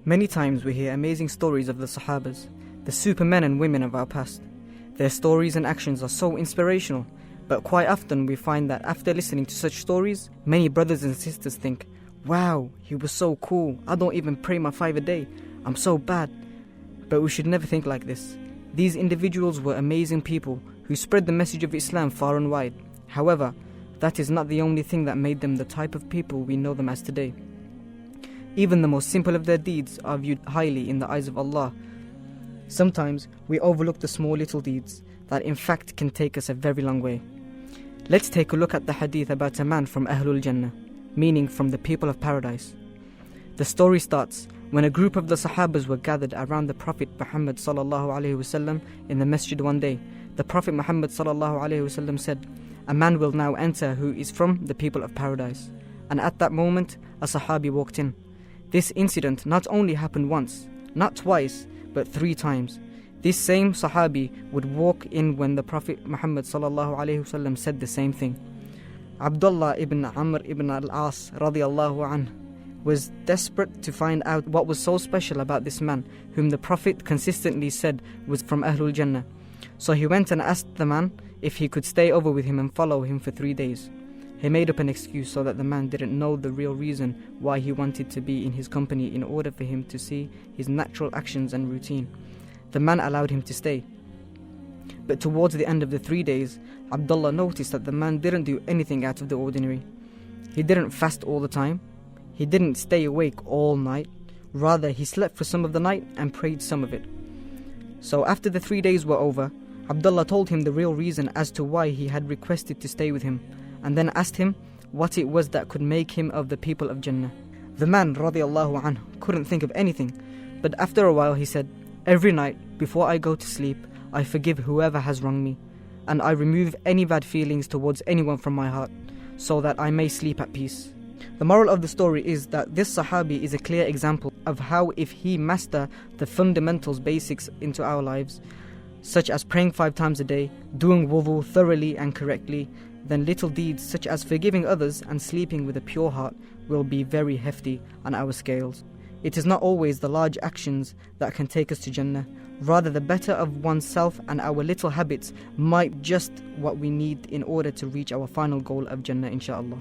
Many times we hear amazing stories of the Sahabas, the supermen and women of our past. Their stories and actions are so inspirational, but quite often we find that after listening to such stories, many brothers and sisters think, wow, he was so cool, I don't even pray my 5 a day, I'm so bad. But we should never think like this. These individuals were amazing people who spread the message of Islam far and wide. However, that is not the only thing that made them the type of people we know them as today. Even the most simple of their deeds are viewed highly in the eyes of Allah. Sometimes we overlook the small little deeds that in fact can take us a very long way. Let's take a look at the hadith about a man from Ahlul Jannah, meaning from the people of paradise. The story starts when a group of the Sahabas were gathered around the Prophet Muhammad sallallahu alaihi wasallam in the masjid one day. The Prophet Muhammad sallallahu alaihi wasallam said, "A man will now enter who is from the people of paradise." And at that moment, a Sahaabi walked in. This incident not only happened once, not twice, but 3 times. This same Sahaabi would walk in when the Prophet Muhammad sallallahu alaihi wasallam said the same thing. Abdullah ibn Amr ibn al-As radiyallahu anhu was desperate to find out what was so special about this man, whom the Prophet consistently said was from Ahlul Jannah. So he went and asked the man if he could stay over with him and follow him for 3 days. He made up an excuse so that the man didn't know the real reason why he wanted to be in his company in order for him to see his natural actions and routine. The man allowed him to stay. But towards the end of the 3 days, Abdullah noticed that the man didn't do anything out of the ordinary. He didn't fast all the time. He didn't stay awake all night. Rather, he slept for some of the night and prayed some of it. So after the 3 days were over, Abdullah told him the real reason as to why he had requested to stay with him, and then asked him what it was that could make him of the people of Jannah. The man radiyallahu anhu couldn't think of anything, but after a while he said, "Every night before I go to sleep, I forgive whoever has wronged me, and I remove any bad feelings towards anyone from my heart, so that I may sleep at peace." The moral of the story is that this Sahabi is a clear example of how if he master the fundamentals, basics into our lives, such as praying 5 times a day, doing wudu thoroughly and correctly, then little deeds such as forgiving others and sleeping with a pure heart will be very hefty on our scales. It is not always the large actions that can take us to Jannah. Rather, the better of oneself and our little habits might just what we need in order to reach our final goal of Jannah, inshaAllah.